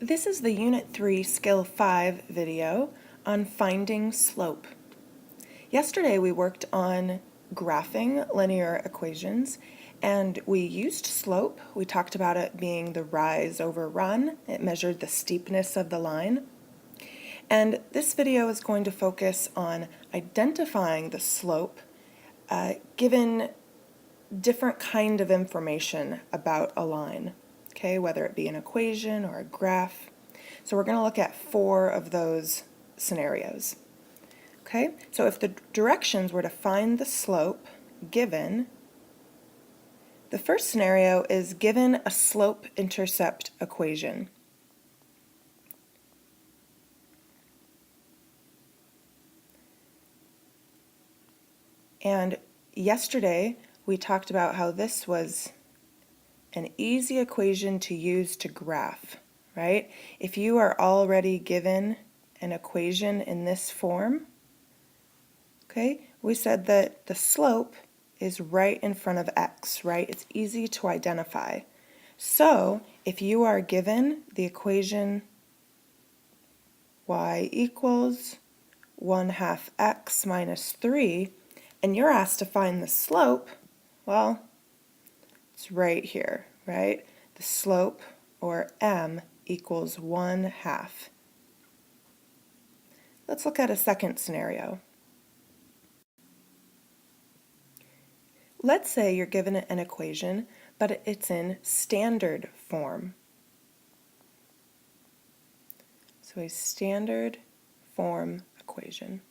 This is the Unit 3 Skill 5 video on finding slope. Yesterday we worked on graphing linear equations and we used slope. We talked about it being the rise over run. It measured the steepness of the line. And this video is going to focus on identifying the slope given different kind of information about a line. Okay, whether it be an equation or a graph. So we're going to look at 4 of those scenarios. Okay, so if the directions were to find the slope given, the first scenario is given a slope-intercept equation. And yesterday we talked about how this was an easy equation to use to graph, right? If you are already given an equation in this form, okay, we said that the slope is right in front of x, right? It's easy to identify. So if you are given the equation y equals 1/2 x minus 3, and you're asked to find the slope, well, it's right here, right? The slope, or m, equals 1/2. Let's look at a second scenario. Let's say you're given an equation, but it's in standard form. So a standard form equation.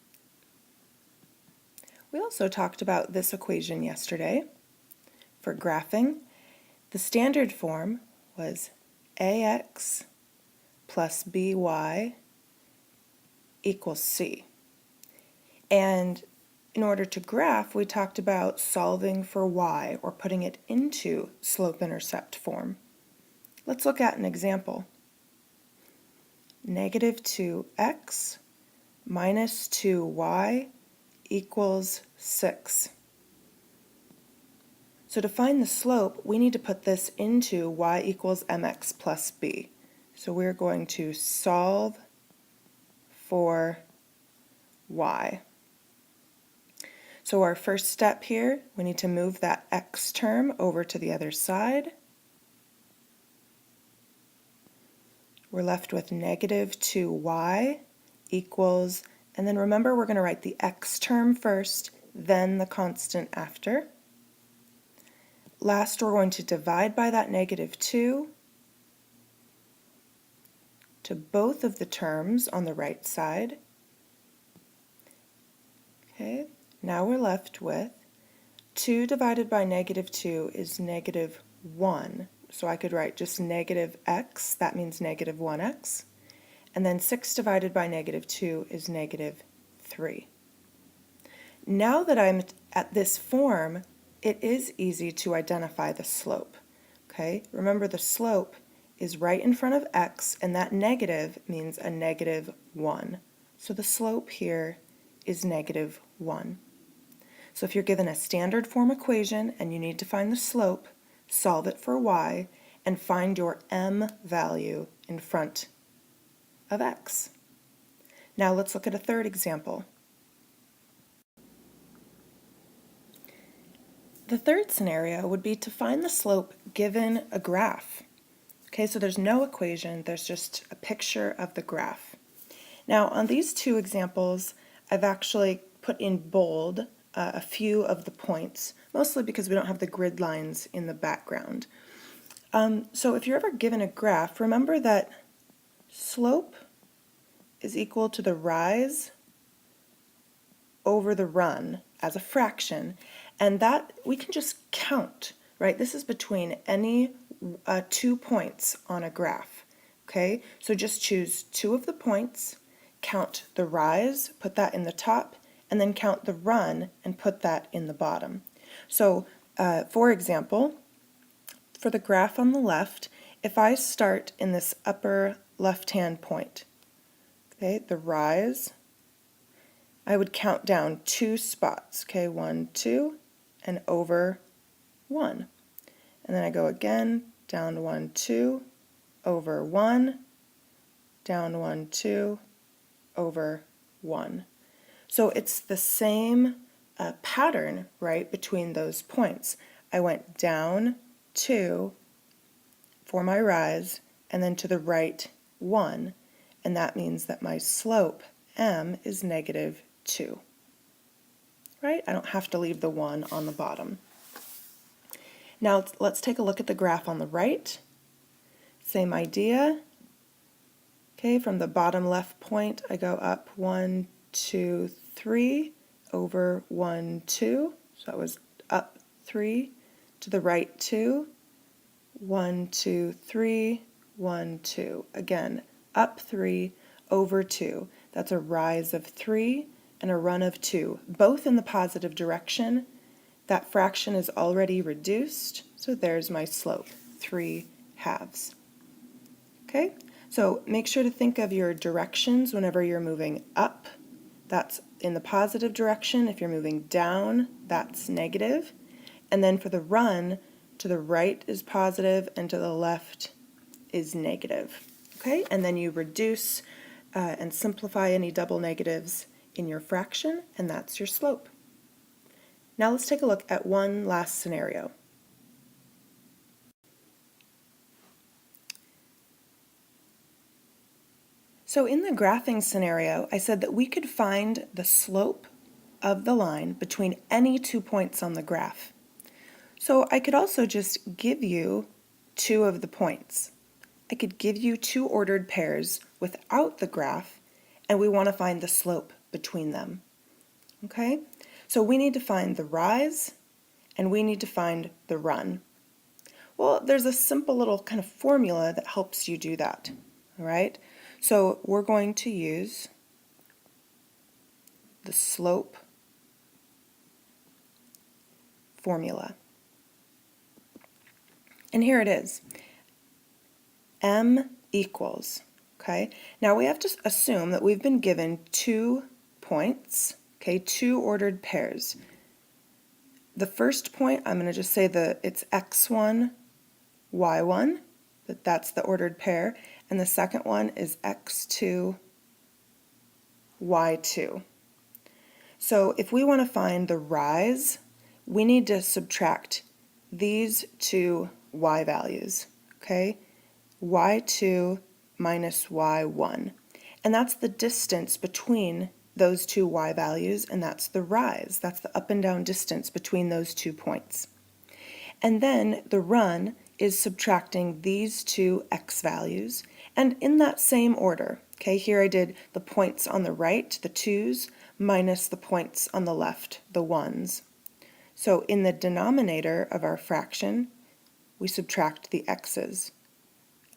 We also talked about this equation yesterday. For graphing, the standard form was ax plus by equals c. And in order to graph, we talked about solving for y, or putting it into slope-intercept form. Let's look at an example. Negative 2x minus 2y equals 6. So to find the slope, we need to put this into y equals mx plus b. So we're going to solve for y. So our first step here, we need to move that x term over to the other side. We're left with negative 2y equals, and then remember we're going to write the x term first, then the constant after. Last, we're going to divide by that negative 2 to both of the terms on the right side. Okay, now we're left with 2 divided by negative 2 is negative 1. So I could write just negative x, that means negative 1x. And then 6 divided by negative 2 is negative 3. Now that I'm at this form, it is easy to identify the slope. Okay, remember the slope is right in front of x, and that negative means a negative 1. So the slope here is negative 1. So if you're given a standard form equation and you need to find the slope, solve it for y and find your m value in front of x. Now let's look at a third example. The third scenario would be to find the slope given a graph. Okay, so there's no equation, there's just a picture of the graph. Now on these two examples, I've actually put in bold a few of the points, mostly because we don't have the grid lines in the background. So if you're ever given a graph, remember that slope is equal to the rise over the run as a fraction, and that we can just count, right? This is between any 2 points on a graph, okay? So just choose 2 of the points, count the rise, put that in the top, and then count the run and put that in the bottom. So for example, for the graph on the left, if I start in this upper left-hand point, okay, the rise, I would count down 2 spots, okay, 1, 2, and over 1. And then I go again, down 1, 2, over 1, down 1, 2, over 1. So it's the same pattern, right, between those points. I went down 2 for my rise, and then to the right 1, and that means that my slope, m, is negative 2. Right? I don't have to leave the 1 on the bottom. Now let's take a look at the graph on the right. Same idea. Okay, from the bottom left point, I go up 1, 2, 3 over 1, 2. So that was up 3 to the right 2. 1, 2, 3, 1, 2. Again, up 3 over 2. That's a rise of 3 and a run of 2, both in the positive direction. That fraction is already reduced, so there's my slope, 3/2. Okay, so make sure to think of your directions whenever you're moving up. That's in the positive direction. If you're moving down, that's negative. And then for the run, to the right is positive and to the left is negative. Okay, and then you reduce and simplify any double negatives in your fraction, and that's your slope. Now let's take a look at one last scenario. So in the graphing scenario, I said that we could find the slope of the line between any 2 points on the graph. So I could also just give you 2 of the points. I could give you 2 ordered pairs without the graph, and we want to find the slope between them. Okay? So we need to find the rise, and we need to find the run. Well, there's a simple little kind of formula that helps you do that. All right? So we're going to use the slope formula. And here it is. M equals, okay? Now we have to assume that we've been given 2 points, okay, 2 ordered pairs. The first point, I'm going to just say that it's x1, y1, that's the ordered pair, and the second one is x2, y2. So if we want to find the rise, we need to subtract these 2 y values, okay? y2 minus y1. And that's the distance between those 2 y values, and that's the rise. That's the up and down distance between those 2 points. And then the run is subtracting these 2 x values, and in that same order. Okay, here I did the points on the right, the 2's, minus the points on the left, the 1's. So in the denominator of our fraction, we subtract the x's.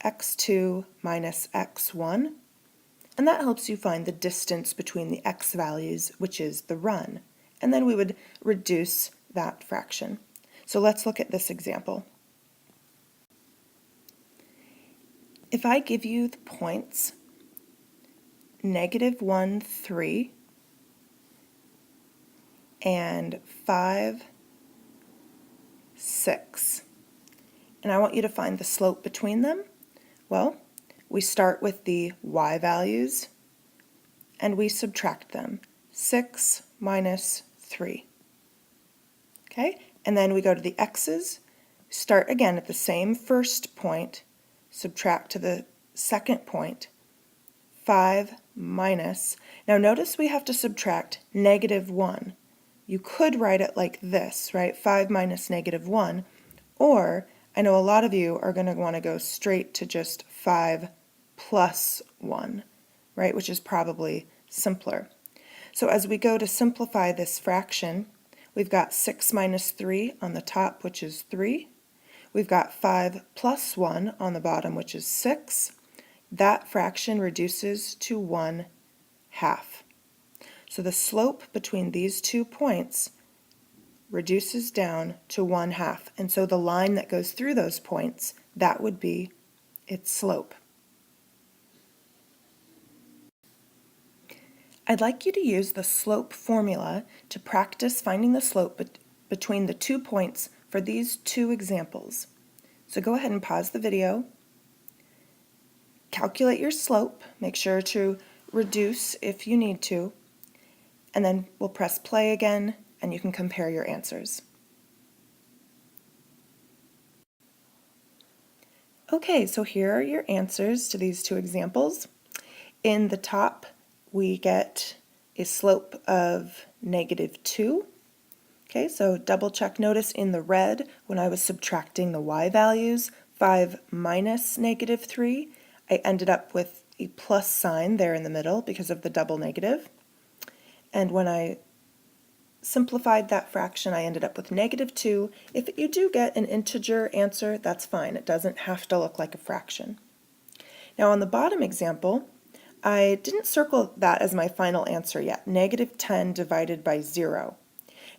x2 minus x1, and that helps you find the distance between the x values, which is the run. And then we would reduce that fraction. So let's look at this example. If I give you the points -1, 3, and 5, 6, and I want you to find the slope between them, well, we start with the y values and we subtract them. 6 minus 3. Okay, and then we go to the x's, start again at the same first point, subtract to the second point, 5 minus. Now notice we have to subtract -1. You could write it like this, right? 5 minus -1, or I know a lot of you are going to want to go straight to just 5 plus 1, right? Which is probably simpler. So as we go to simplify this fraction, we've got 6 minus 3 on the top, which is 3. We've got 5 plus 1 on the bottom, which is 6. That fraction reduces to 1/2. So the slope between these 2 points reduces down to 1/2. And so the line that goes through those points, that would be its slope. I'd like you to use the slope formula to practice finding the slope between the 2 points for these 2 examples. So go ahead and pause the video calculate your slope, make sure to reduce if you need to, and then we'll press play again and you can compare your answers. Okay, so here are your answers to these two examples. In the top, we get a slope of -2. Okay, so double check, notice in the red, when I was subtracting the y values, 5 minus -3, I ended up with a plus sign there in the middle because of the double negative. And when I simplified that fraction, I ended up with -2. If you do get an integer answer, that's fine. It doesn't have to look like a fraction. Now on the bottom example, I didn't circle that as my final answer yet, -10 divided by 0.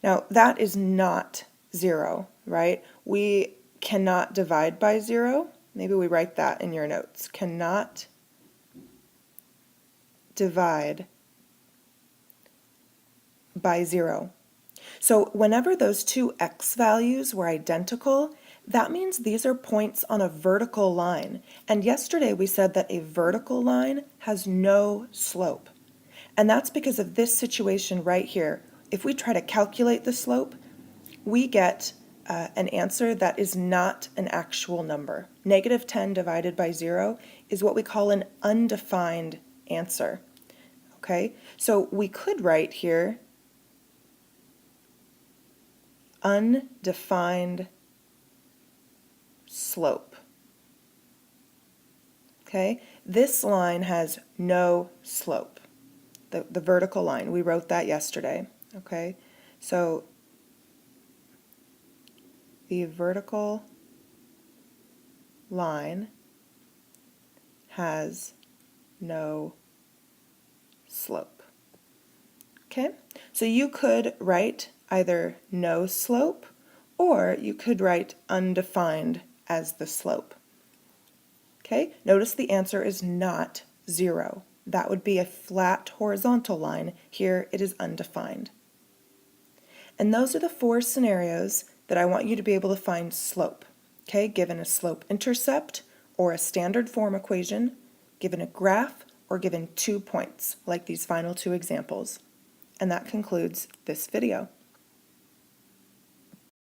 Now that is not 0, right? We cannot divide by 0. Maybe we write that in your notes. Cannot divide by 0. So whenever those two x values were identical, that means these are points on a vertical line. And yesterday we said that a vertical line has no slope. And that's because of this situation right here. If we try to calculate the slope, we get an answer that is not an actual number. -10 divided by 0 is what we call an undefined answer. Okay, so we could write here undefined slope. Okay, this line has no slope, the vertical line. We wrote that yesterday. Okay, so the vertical line has no slope. Okay, so you could write either no slope or you could write undefined as the slope. Okay, notice the answer is not 0. That would be a flat horizontal line. Here it is undefined. And those are the 4 scenarios that I want you to be able to find slope. Okay, given a slope-intercept or a standard form equation, given a graph, or given 2 points, like these final 2 examples. And that concludes this video.